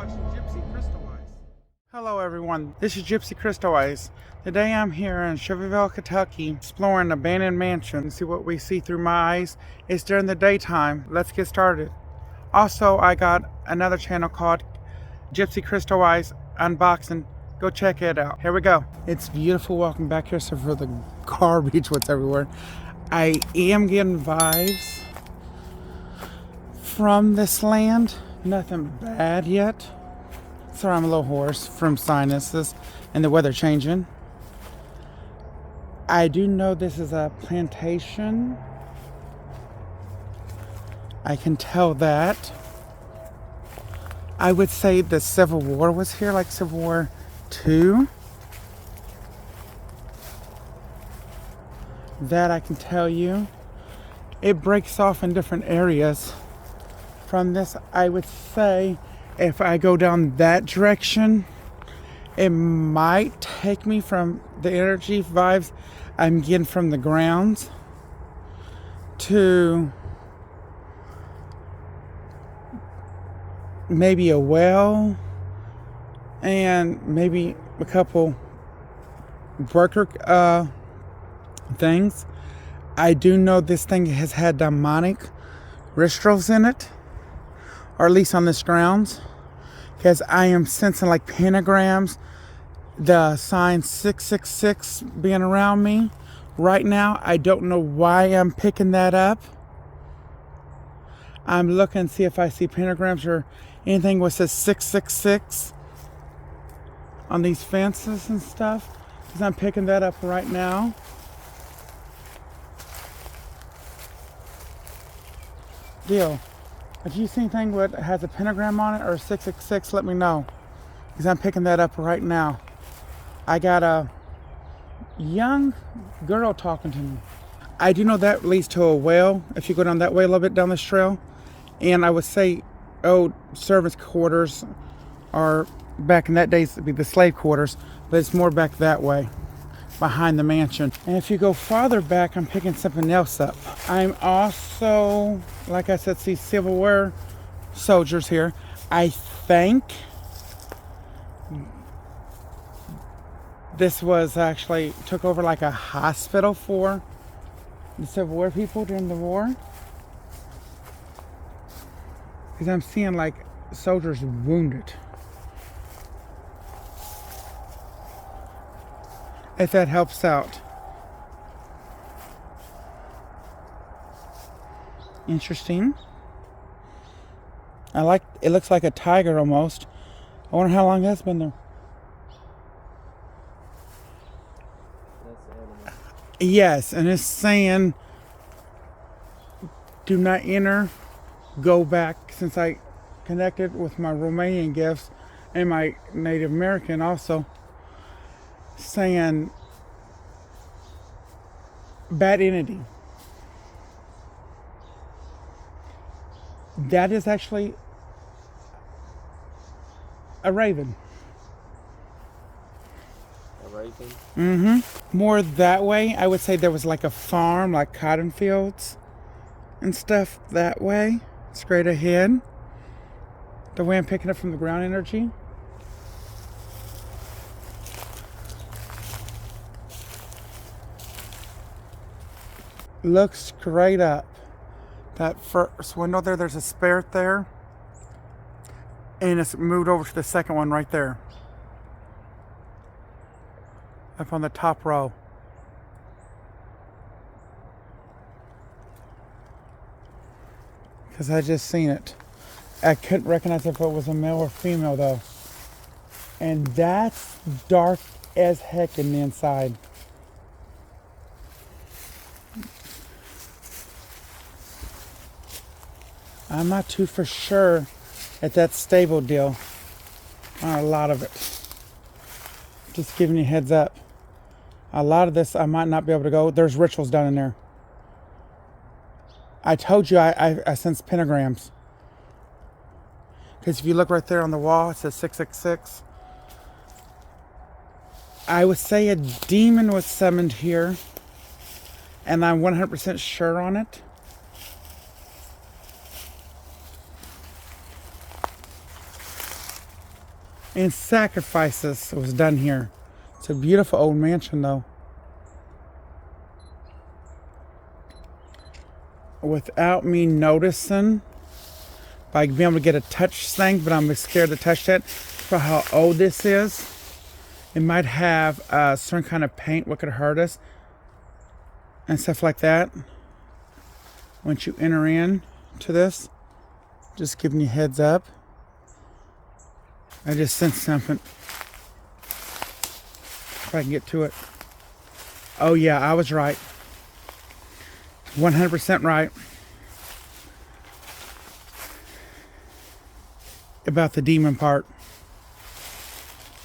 watching Gypsy Crystal Eyes. Hello everyone, this is Gypsy Crystal Eyes. Today I'm here in Shelbyville, Kentucky, exploring an abandoned mansion. See what we see through my eyes. It's during the daytime. Let's get started. Also, I got another channel called Gypsy Crystal Eyes Unboxing. Go check it out. Here we go. It's beautiful walking back here, so for the garbage, what's everywhere. I am getting vibes from this land. Nothing bad yet. Sorry, I'm a little hoarse from sinuses and the weather changing. I do know this is a plantation. I can tell that. I would say the Civil War was here, like Civil War II. That I can tell you. It breaks off in different areas. From this, I would say, if I go down that direction, it might take me from the energy vibes I'm getting from the grounds to maybe a well and maybe a couple worker things. I do know this thing has had demonic rituals in it, or at least on this grounds, because I am sensing like pentagrams, the sign 666 being around me right now. I don't know why I'm picking that up. I'm looking to see if I see pentagrams or anything with says 666 on these fences and stuff, because I'm picking that up right now. Deal. If you see anything that has a pentagram on it or 666, let me know, because I'm picking that up right now. I got a young girl talking to me. I do know that leads to a well, if you go down that way a little bit down this trail. And I would say, servants' quarters are back in that days, it'd be the slave quarters, but it's more back that way, behind the mansion. And if you go farther back, I'm picking something else up. I'm also, like I said, see Civil War soldiers here. I think this was actually took over like a hospital for the Civil War people during the war. Because I'm seeing like soldiers wounded. If that helps out. Interesting. I like, it looks like a tiger almost. I wonder how long that's been there. Yes, and it's saying do not enter, go back, since I connected with my Romanian gifts and my Native American also, saying bad entity. That is actually a raven. A raven? Mm-hmm. More that way, I would say there was like a farm, like cotton fields and stuff that way, straight ahead. The way I'm picking up from the ground energy. Look straight up. That first window there, there's a spirit there. And it's moved over to the second one right there. Up on the top row. Because I just seen it. I couldn't recognize if it was a male or female though. And that's dark as heck in the inside. I'm not too for sure if that's stable deal on a lot of it. Just giving you a heads up. A lot of this I might not be able to go. There's rituals down in there. I told you I sense pentagrams. Because if you look right there on the wall, it says 666. I would say a demon was summoned here. And I'm 100% sure on it. and sacrifices was done here. It's a beautiful old mansion, though. Without me noticing, like being able to get a touch thing, but I'm scared to touch that for how old this is. It might have a certain kind of paint what could hurt us and stuff like that. Once you enter in to this, just giving you heads up. I just sensed something. If I can get to it. Oh yeah, I was right. 100% right. About the demon part.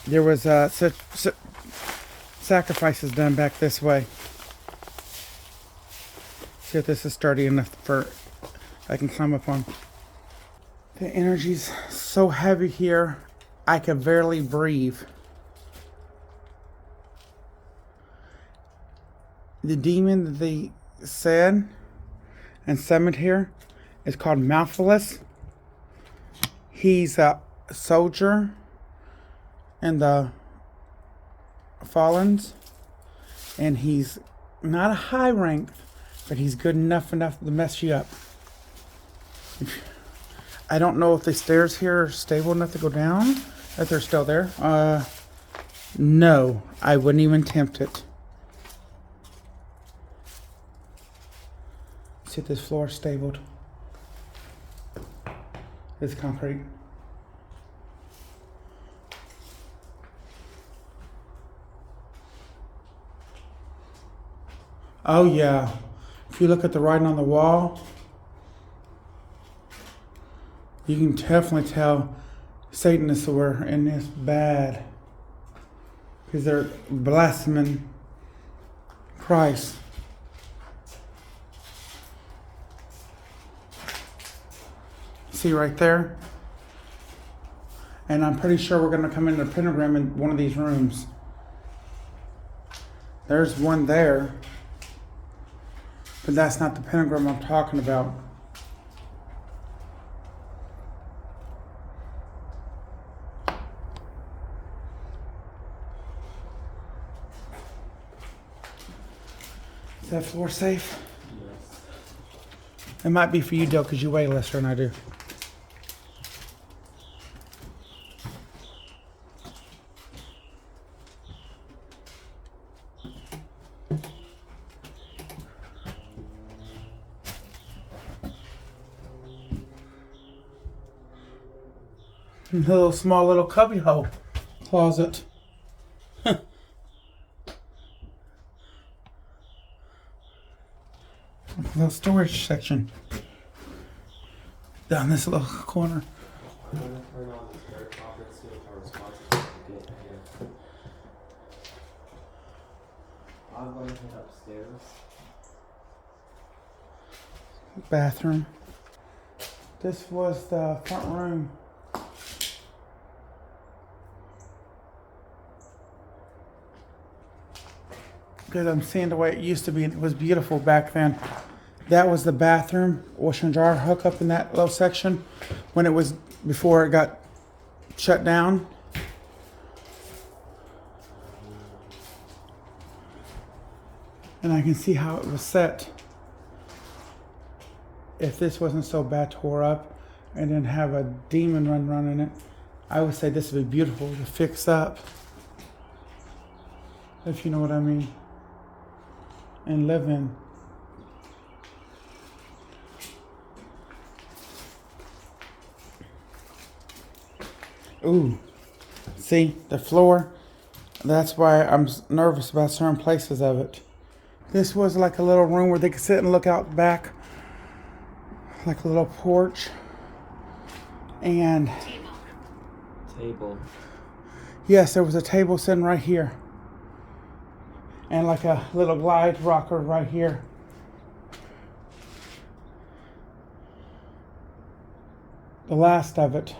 There was such sacrifices done back this way. See if this is sturdy enough for I can climb up on. The energy's so heavy here, I can barely breathe. The demon that they said and summoned here is called Malphilus. He's a soldier in the Fallens, and he's not a high rank, but he's good enough to mess you up. I don't know if the stairs here are stable enough to go down, if they're still there. No, I wouldn't even attempt it. See if this floor is stabled. It's concrete. Oh yeah, if you look at the writing on the wall, you can definitely tell Satanists were in this bad. Because they're blaspheming Christ. See right there? And I'm pretty sure we're going to come into the pentagram in one of these rooms. There's one there. But that's not the pentagram I'm talking about. Is that floor safe? Yes. It might be for you, Dale, because you weigh less than I do. Small little cubby hole closet. Little storage section down this little corner. I'm going to turn on the spirit copper and see if our responses can get here. I'm going to head upstairs. Bathroom. This was the front room. Because I'm seeing the way it used to be, and it was beautiful back then. That was the bathroom, wash and dryer hookup in that little section when it was before it got shut down. And I can see how it was set. If this wasn't so bad tore up and then have a demon run in it, I would say this would be beautiful to fix up. If you know what I mean. And live in. Ooh, see the floor? That's why I'm nervous about certain places of it. This was like a little room where they could sit and look out back. Like a little porch. And Table. Yes, there was a table sitting right here. And like a little glide rocker right here. The last of it.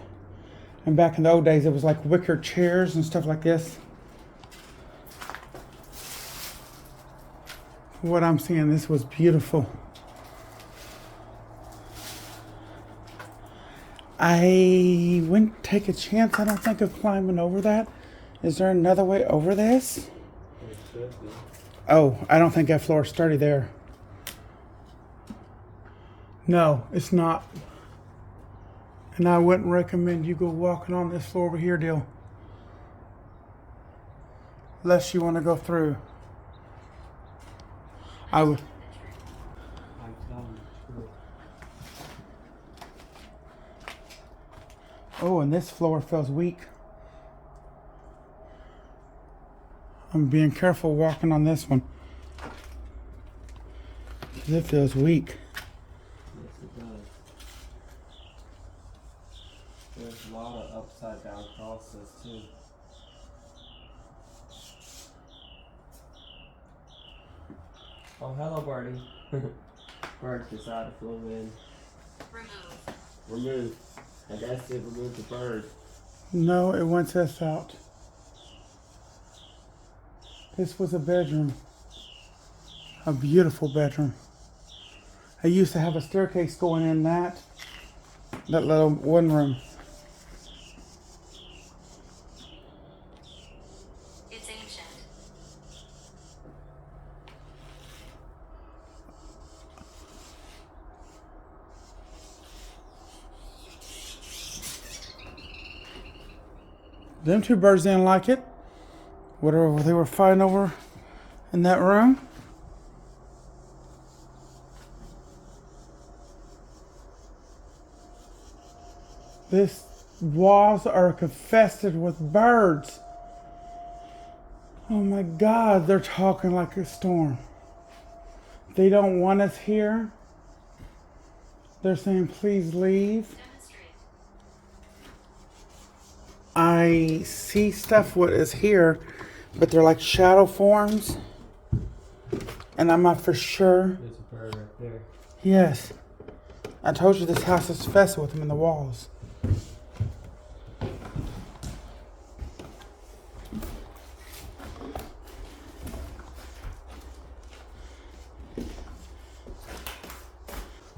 And back in the old days, it was like wicker chairs and stuff like this. What I'm seeing, this was beautiful. I wouldn't take a chance, I don't think, of climbing over that. Is there another way over this? There should be. Oh, I don't think that floor's sturdy there. No, it's not. And I wouldn't recommend you go walking on this floor over here, deal. Unless you want to go through. I would. I'm telling you. Oh, and this floor feels weak. I'm being careful walking on this one. 'Cause it feels weak. Yes, it does. There's a lot of upside down crosses too. Oh, hello, Barty. Bird decided to flew in. Remove. I guess it removed the bird. No, it wants us out. This was a bedroom. A beautiful bedroom. I used to have a staircase going in that little one room. It's ancient. Them two birds didn't like it. Whatever they were fighting over in that room. This walls are infested with birds. Oh my God, they're talking like a storm. They don't want us here. They're saying, please leave. Demonstrate. I see stuff what is here, but they're like shadow forms. And I'm not for sure. There's a bird right there. Yes. I told you this house is infested with them in the walls.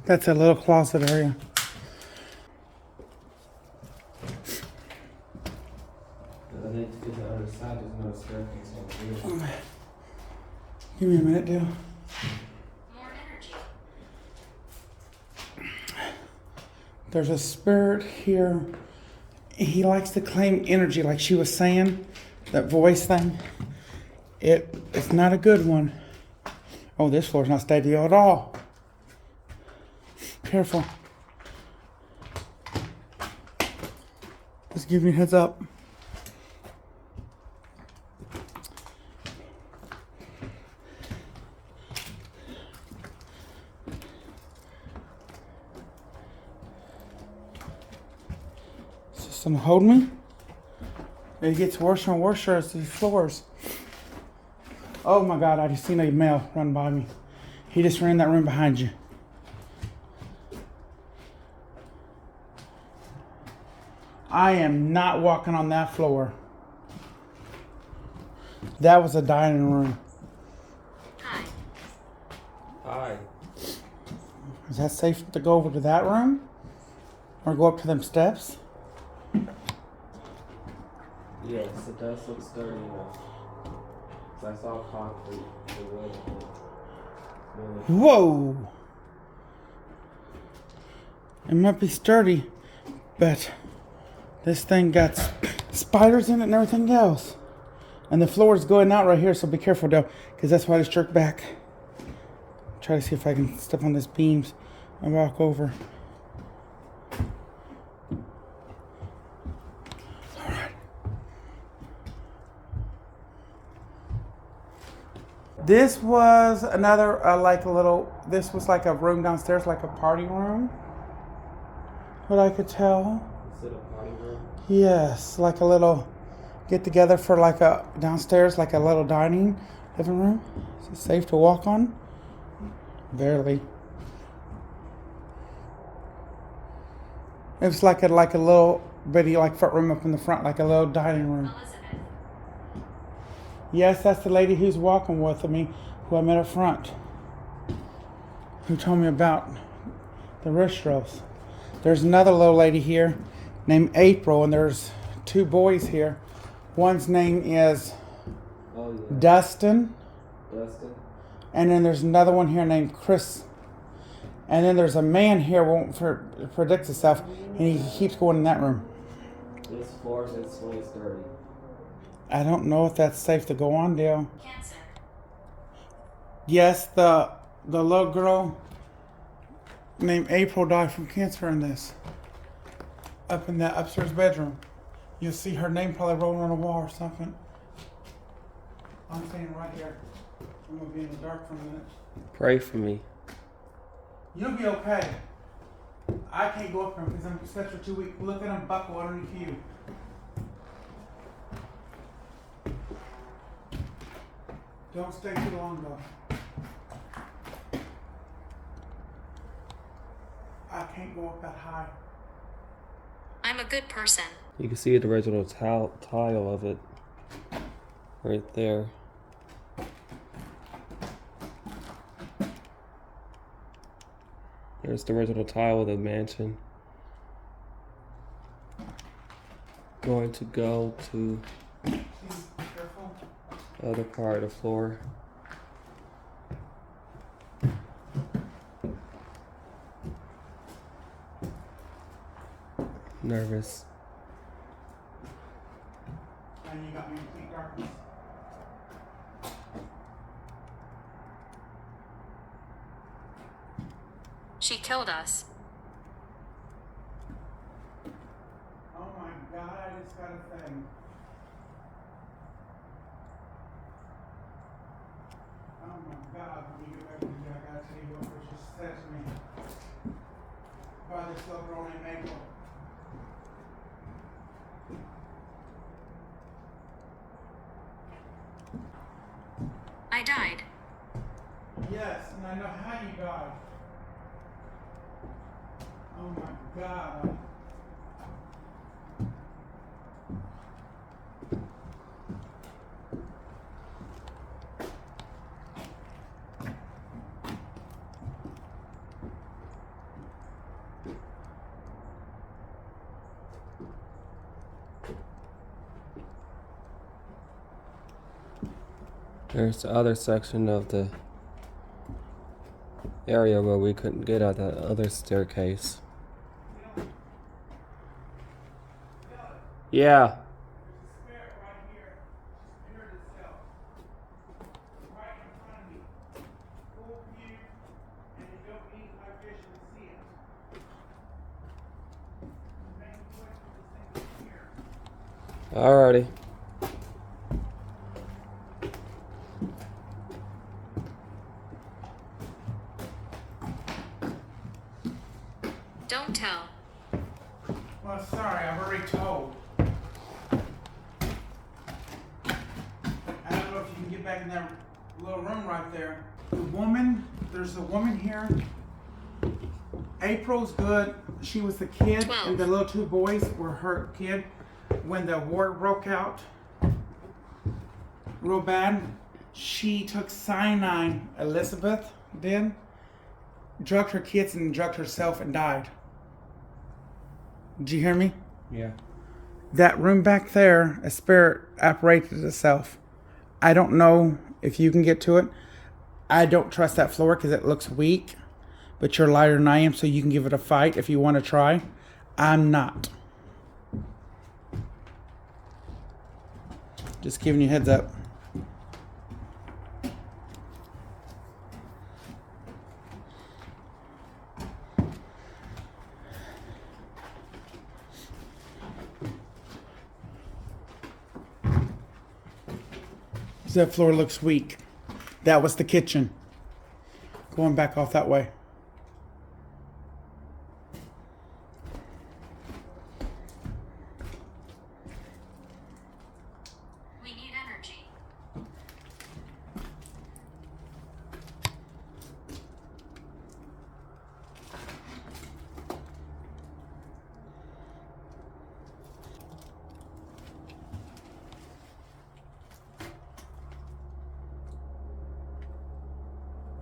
That's a little closet area. I need to get to the other side. There's no staircase over here. Give me a minute, deal. More energy. There's a spirit here. He likes to claim energy, like she was saying. That voice thing. It's not a good one. Oh, this floor's not steady at all. Careful. Just give me a heads up. Is this gonna hold me? It gets worse and worse as the floors. Oh my God, I just seen a male run by me. He just ran in that room behind you. I am not walking on that floor. That was a dining room. Hi. Hi. Is that safe to go over to that room? Or go up to them steps? Yes, it does look sturdy enough. 'Cause I saw concrete. The wood. Really. Whoa! It might be sturdy, but this thing got spiders in it and everything else. And the floor is going out right here, so be careful though, because that's why I just jerked back. Try to see if I can step on these beams and walk over. Alright. This was another, this was like a room downstairs, like a party room. What I could tell. Is it a party room? Yes, like a little get together for like a downstairs, like a little dining living room. Is it safe to walk on? Barely. It was like a little bitty like front room up in the front, like a little dining room. Elizabeth. Yes, that's the lady who's walking with me, who I met up front, who told me about the restaurants. There's another little lady here named April, and there's 2 boys here. One's name is Oh yeah. Dustin, Dustin. and then there's another one here named Chris. And then there's a man here won't predict himself, and he keeps going in that room. This floor says swing is dirty. I don't know if that's safe to go on, Dale. Cancer. Yes, the little girl named April died from cancer in this. Up in that upstairs bedroom. You'll see her name probably rolling on the wall or something. I'm standing right here. I'm gonna be in the dark for a minute. Pray for me. You'll be okay. I can't go up there because I'm such for 2 weeks. Look at them buckle underneath you. Don't stay too long though. I can't go up that high. I'm a good person. You can see the original tile of it right there. There's the original tile of the mansion. Going to go to Please be careful. the other part of the floor. Nervous. And you got me in complete darkness. She killed us. Oh my God, I just got a thing. Oh my God, when you get back to me, I gotta tell you what was just said to me by this little girl named April. I died. Yes, and I know how you died. Oh my God. There's the other section of the area where we couldn't get out that other staircase. Yeah. Spirit right here. Spirit itself. Right in front of me. Full view, and you don't need my vision to see it. The main point of this thing is here. Alrighty. Don't tell. Well, sorry, I've already told. I don't know if you can get back in that little room right there. There's a woman here. April's good. She was the kid, 12. and the little 2 boys were her kid when the war broke out real bad. She took cyanide, Elizabeth did, drugged her kids and drugged herself and died. Did you hear me? Yeah. That room back there, a spirit apparated itself. I don't know if you can get to it. I don't trust that floor because it looks weak. But you're lighter than I am, so you can give it a fight if you want to try. I'm not. Just giving you a heads up. That floor looks weak. That was the kitchen. Going back off that way. We need energy.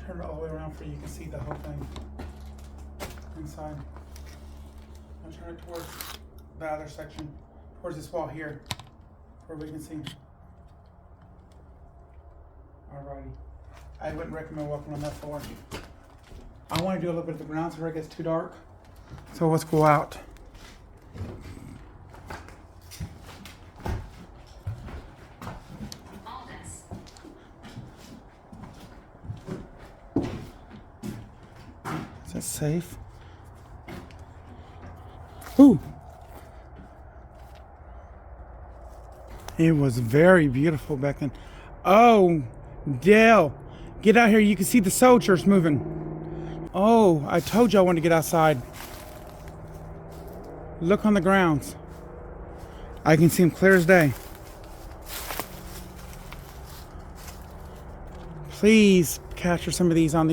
Turn it all the way around for you can see the whole thing inside. I'll turn it towards the other section, towards this wall here, where we can see. Alrighty. I wouldn't recommend walking on that floor. I want to do a little bit of the ground so it gets too dark. So let's go out. All this. Is that safe? Ooh! It was very beautiful back then. Oh, Dale, get out here. You can see the soldiers moving. Oh, I told you I wanted to get outside. Look on the grounds. I can see them clear as day. Please capture some of these on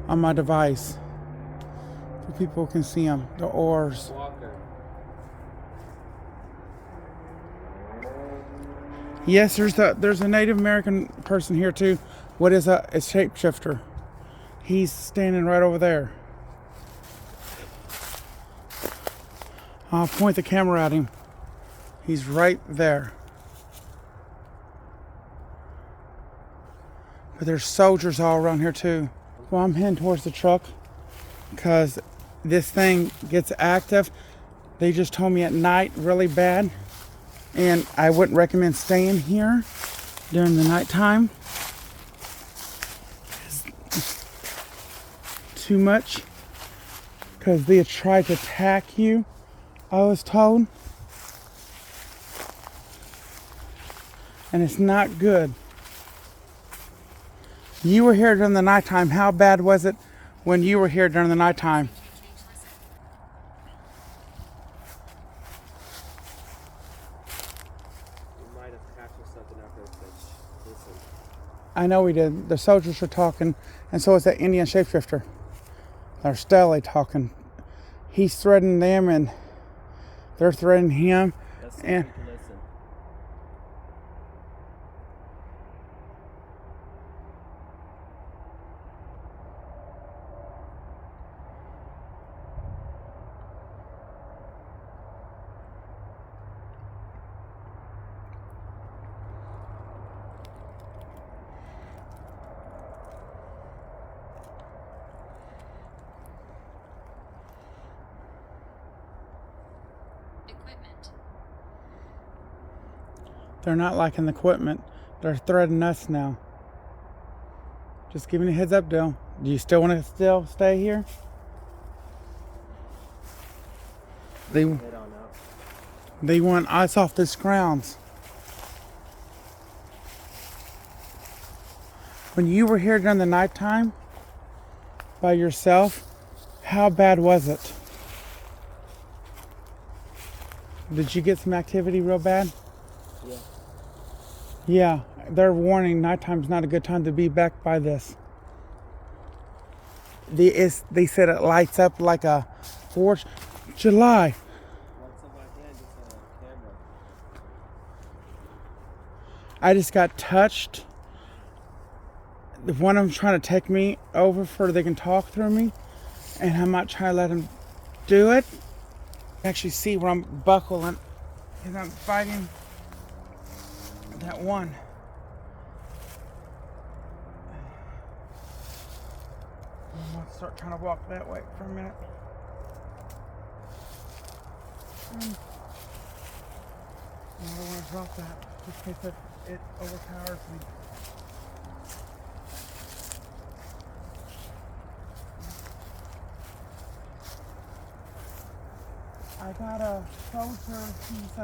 my device, so people can see them. The oars. Walker. Yes, there's a Native American person here too. What is a shapeshifter? He's standing right over there. I'll point the camera at him. He's right there. But there's soldiers all around here too. Well, I'm heading towards the truck because this thing gets active. They just told me at night really bad, and I wouldn't recommend staying here during the nighttime. Too much, because they try to attack you, I was told, and it's not good. You were here during the nighttime. How bad was it when you were here during the nighttime? We might have captured something out there, but listen. I know we did. The soldiers were talking, and so is that Indian shapeshifter. They're steadily talking. He's threatening them, and they're threatening him. Let's see if And we can listen. Equipment. they're not liking the equipment. They're threatening us now. Just giving you a heads up, Dale. Do you still want to stay here? They Head on out. They want us off this grounds. When you were here during the nighttime by yourself, how bad was it? Did you get some activity real bad? Yeah. Yeah, they're warning nighttime's not a good time to be back by this. They said it lights up like a 4th of July. Lights up like that, just a camera. I just got touched. One of them's trying to take me over for they can talk through me, and I'm not trying to let them do it. I actually see where I'm buckling because I'm fighting that one. I'm gonna start trying to walk that way for a minute. I don't want to drop that just in case it overpowers me. I got a soldier, he's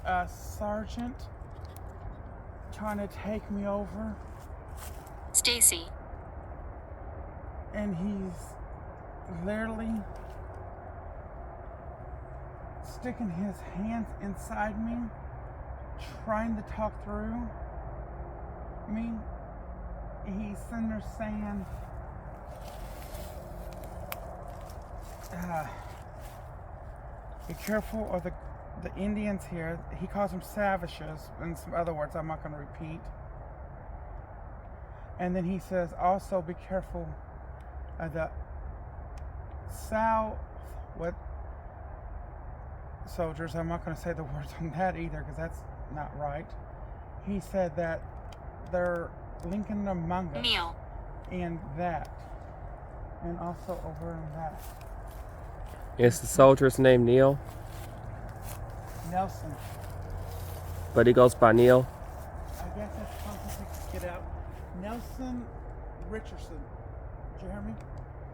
a sergeant, trying to take me over, Stacy. and he's literally sticking his hands inside me, trying to talk through me. He's sitting there saying, be careful of the Indians here. He calls them savages, in some other words I'm not going to repeat. And then he says, also be careful of the south, what soldiers. I'm not going to say the words on that either because that's not right. He said that they're linking among us. Neil. And that. And also over in that. Is the soldier's name Neil? Nelson. But he goes by Neil? I guess that's something to get out. Nelson Richardson. Did you hear me?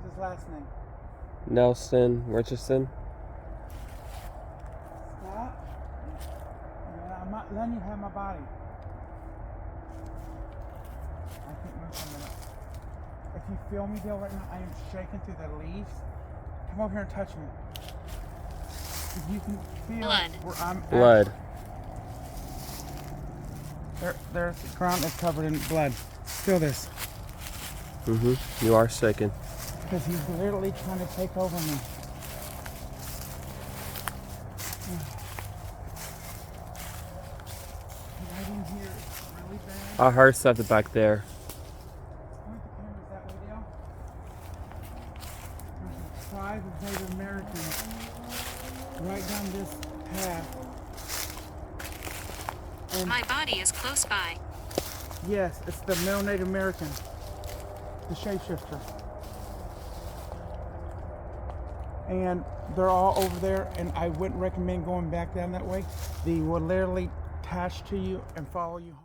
That's his last name. Nelson Richardson? Stop. Yeah, I'm not letting you have my body. I can't move for a minute. If you feel me, Dale, right now, I am shaking through the leaves. Come over here and touch me. If you can feel Blood. where I'm at. Blood. There's the ground is covered in blood. Feel this. You are shaking. Because he's literally trying to take over me. Right in here, it's really bad. I heard something back there. Point the cameras that way, Dale. There's 5 of Native Americans right down this path. And My body is close by. yes, it's the male Native American, the shapeshifter. And they're all over there, and I wouldn't recommend going back down that way. They will literally attach to you and follow you home.